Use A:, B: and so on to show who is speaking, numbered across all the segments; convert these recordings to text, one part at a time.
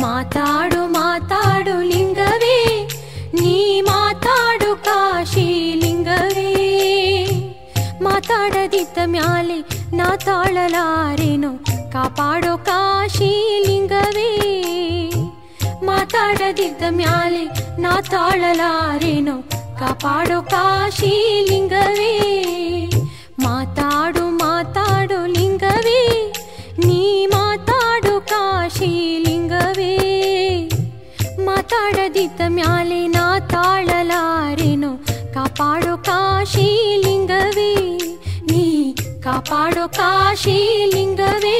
A: ಮಾತಾಡು ಮಾತಾಡು ಲಿಂಗವೇ, ನೀ ಮಾತಾಡು ಕಾಶಿ ಲಿಂಗವೇ. ಮಾತಾಡದಿದ್ದ ಮ್ಯಾಲೆ ನಾ ತಾಳಲಾರೆನೋ, ಕಾಪಾಡೋ ಕಾಶಿ ಲಿಂಗವೇ. ಮಾತಾಡದಿದ್ದ ಮ್ಯಾಲೆ ನಾ ತಾಳಲಾರೆನೋ, ಕಾಪಾಡೋ ಕಾಶಿ ಲಿಂಗವೇ. ಮಾತಾಡು ಮಾತಾಡು ಲಿಂಗವೇ, ನೀ ಮಾತಾಡು ಕಾಶಿ ಲಿಂಗವೇ. ಮಾತಾಡದಿದ್ದ ಮ್ಯಾಲೆ ನಾ ತಾಳಲಾರೆನೋ, ಕಾಪಾಡೋ ಕಾಶಿ ಲಿಂಗವೇ. ನೀ ಕಾಪಾಡೋ ಕಾಶಿ ಲಿಂಗವೇ.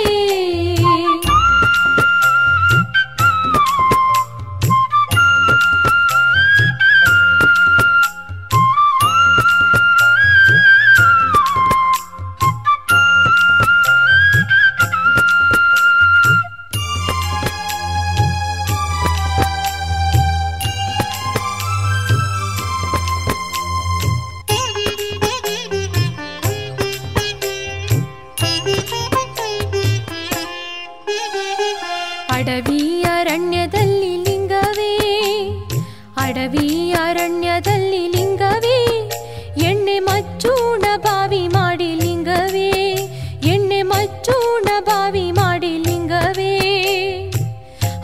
A: ಅಡವಿ ಅರಣ್ಯದಲ್ಲಿ ಲಿಂಗವೇ, ಅಡವಿ ಅರಣ್ಯದಲ್ಲಿ ಲಿಂಗವೇ. ಎಣ್ಣೆ ಮಚ್ಚೂಣ ಬಾವಿ ಮಾಡಿ ಲಿಂಗವೇ, ಎಣ್ಣೆ ಮಚ್ಚೂಣ ಬಾವಿ ಮಾಡಿ ಲಿಂಗವೇ.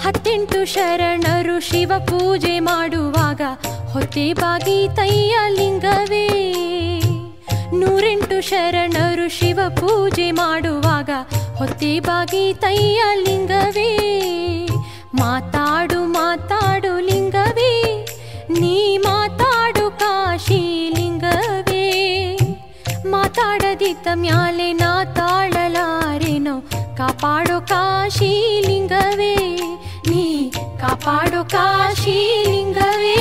A: 18 ಶರಣರು ಶಿವ ಪೂಜೆ ಮಾಡುವಾಗ ಹೊತ್ತೆ ಬಾಗಿ ತಯ್ಯ ಲಿಂಗವೇ. 108 ಶರಣರು ಶಿವ ಪೂಜೆ ಮಾಡುವಾಗ ಹೊತ್ತೆ ಬಾಗಿ ತಯ್ಯ ಲಿಂಗವೇ. ಮಾತಾಡು ಮಾತಾಡು ಲಿಂಗವೇ, ನೀ ಮಾತಾಡು ಕಾಶಿ ಲಿಂಗವೇ. ಮಾತಾಡದಿದ್ದ ಮ್ಯಾಲೆ ನಾ ತಾಳಲಾರೆನೋ, ಕಾಪಾಡೋ ಕಾಶಿ ಲಿಂಗವೇ. ನೀ ಕಾಪಾಡೋ ಕಾಶಿ ಲಿಂಗವೇ.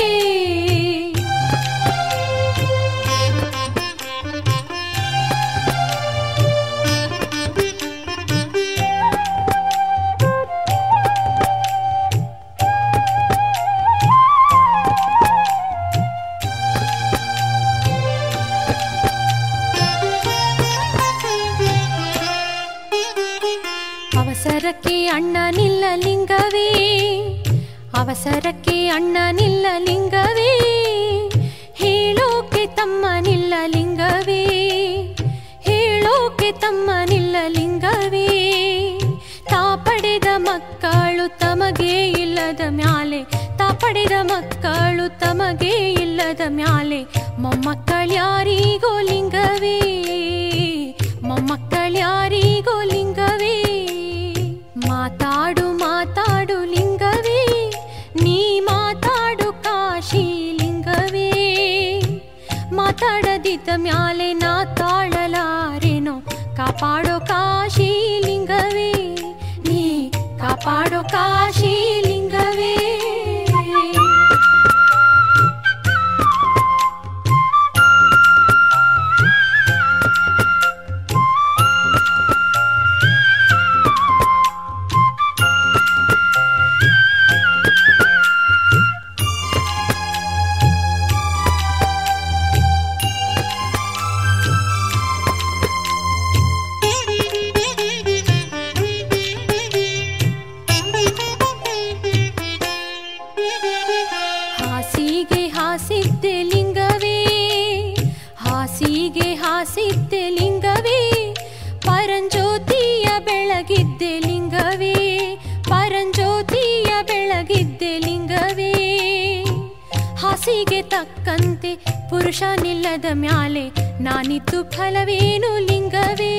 A: ಅವಸರಕ್ಕೆ ಅಣ್ಣ ನಿಲ್ಲ ಲಿಂಗವೇ, ಅವಸರಕ್ಕೆ ಅಣ್ಣ ನಿಲ್ಲ ಲಿಂಗವೇ. ಹೇಳೋಕೆ ತಮ್ಮ ನಿಲ್ಲ ಲಿಂಗವೇ, ಹೇಳೋಕೆ ತಮ್ಮ ನಿಲ್ಲ ಲಿಂಗವೇ. ತಾ ಪಡೆದ ಮಕ್ಕಳು ತಮಗೆ ಇಲ್ಲದ ಮ್ಯಾಲೆ, ತಾ ಪಡೆದ ಮಕ್ಕಳು ತಮಗೆ ಇಲ್ಲದ ಮ್ಯಾಲೆ. ಮೊಮ್ಮಕ್ಕಳ್ಯಾರಿಗೋ ಲಿಂಗವೇ, ಮೊಮ್ಮಕ್ಕಳ್ಯಾರಿಗೋ ಲಿಂಗವೇ. ಮಾತಾಡು ಮಾತಾಡು ಲಿಂಗವೇ, ನೀ ಮಾತಾಡು ಕಾಶಿ ಲಿಂಗವೇ. ಮಾತಾಡದಿದ್ದ ಮ್ಯಾಲೆ ನಾ ತಾಳಲಾರೆನೋ, ಕಾಪಾಡೋ ಕಾಶಿ ಲಿಂಗವೇ. ನೀ ಕಾಪಾಡೋ ಕಾಶಿ ಲಿಂಗವೇ. ಹಾಸಿಗೆ ಹಾಸಿದ್ದೆ ಲಿಂಗವೇ, ಹಾಸಿಗೆ ಹಾಸಿದ್ದೆ ಲಿಂಗವೇ. ಪರಂಜ್ಯೋತಿಯ ಬೆಳಗಿದ್ದೆ ಲಿಂಗವೇ, ಪರಂಜ್ಯೋತಿಯ ಬೆಳಗಿದ್ದೆ ಲಿಂಗವೇ. ಹಾಸಿಗೆ ತಕ್ಕಂತೆ ಪುರುಷ ನಿಲ್ಲದ ಮ್ಯಾಲೆ ನಾನಿದ್ದು ಫಲವೇನು ಲಿಂಗವೇ.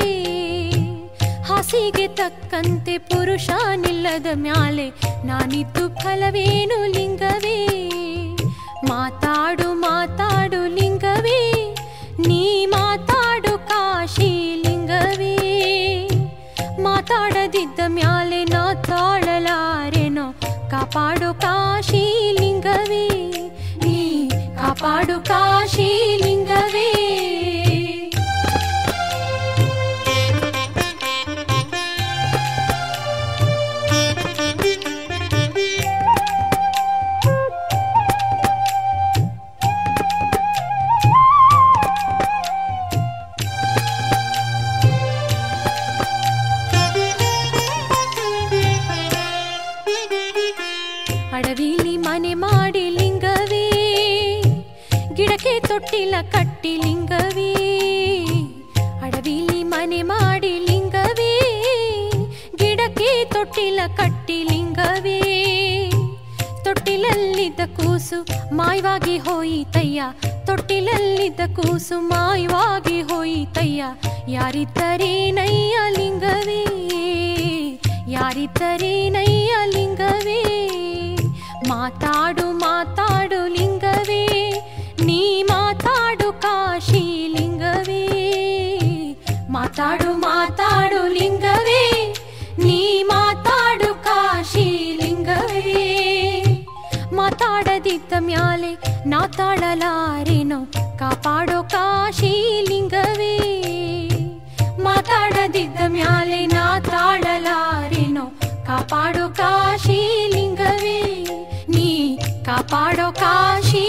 A: ಹಾಸಿಗೆ ತಕ್ಕಂತೆ ಪುರುಷ ನಿಲ್ಲದ ಮ್ಯಾಲೆ ನಾನಿದ್ದು ಫಲವೇನು ಲಿಂಗವೇ. ಮಾತಾಡು ಮಾತಾಡು ಲಿಂಗವೇ, ನೀ ಮಾತಾಡು ಕಾಶಿ ಲಿಂಗವೇ. ಮಾತಾಡದಿದ್ದ ಮ್ಯಾಲೆ ನಾ ತಾಳಲಾರೆನೋ, ಕಾಪಾಡು ಕಾಶಿ ಲಿಂಗವೇ. ನೀ ಕಾಪಾಡು ಕಾಶಿ ಲಿಂಗವೇ. ಅಡವಿಲಿ ಮನೆ ಮಾಡಿ ಲಿಂಗವೇ ಗಿಡಕ್ಕೆ ತೊಟ್ಟಿಲ ಕಟ್ಟಿ ಲಿಂಗವೇ ಅಡವಿಲಿ ಮನೆ ಮಾಡಿ ಲಿಂಗವೇ ಗಿಡಕ್ಕೆ ತೊಟ್ಟಿಲ ಕಟ್ಟಿ ಲಿಂಗವೇ ತೊಟ್ಟಿಲಲ್ಲಿದ್ದ ಕೂಸು ಮಾಯವಾಗಿ ಹೋಯಿತಯ್ಯ ತೊಟ್ಟಿಲಲ್ಲಿದ್ದ ಕೂಸು ಮಾಯವಾಗಿ ಹೋಯಿತಯ್ಯ ಯಾರಿದ್ದರೇನಯ್ಯ ಲಿಂಗವೇ ಯಾರಿದ್ದರೇನಯ್ಯ ಲಿಂಗವೇ ಮಾತಾಡು ಮಾತಾಡು ಲಿಂಗವೇ ನೀ ಮಾತಾಡು ಕಾಶಿ ಲಿಂಗವೇ ಮಾತಾಡು ಮಾತಾಡು ಲಿಂಗವೇ ನೀ ಮಾತಾಡು ಕಾಶಿ ಲಿಂಗವೇ ಮಾತಾಡದಿದ್ದ ಮ್ಯಾಲೆ ನಾ ತಾಳಲಾರೇನೋ ಕಾಪಾಡೋ ಕಾಶಿ ಲಿಂಗವೇ ಮಾತಾಡದಿದ್ದ ಮ್ಯಾಲೆ ನಾ ತಾಳಲಾರೇನೋ ಕಾಪಾಡೋ ಕಾಶಿ ಲಿಂಗವೇ ನೀ ಕಾಪಾಡೋ ಕಾಶಿ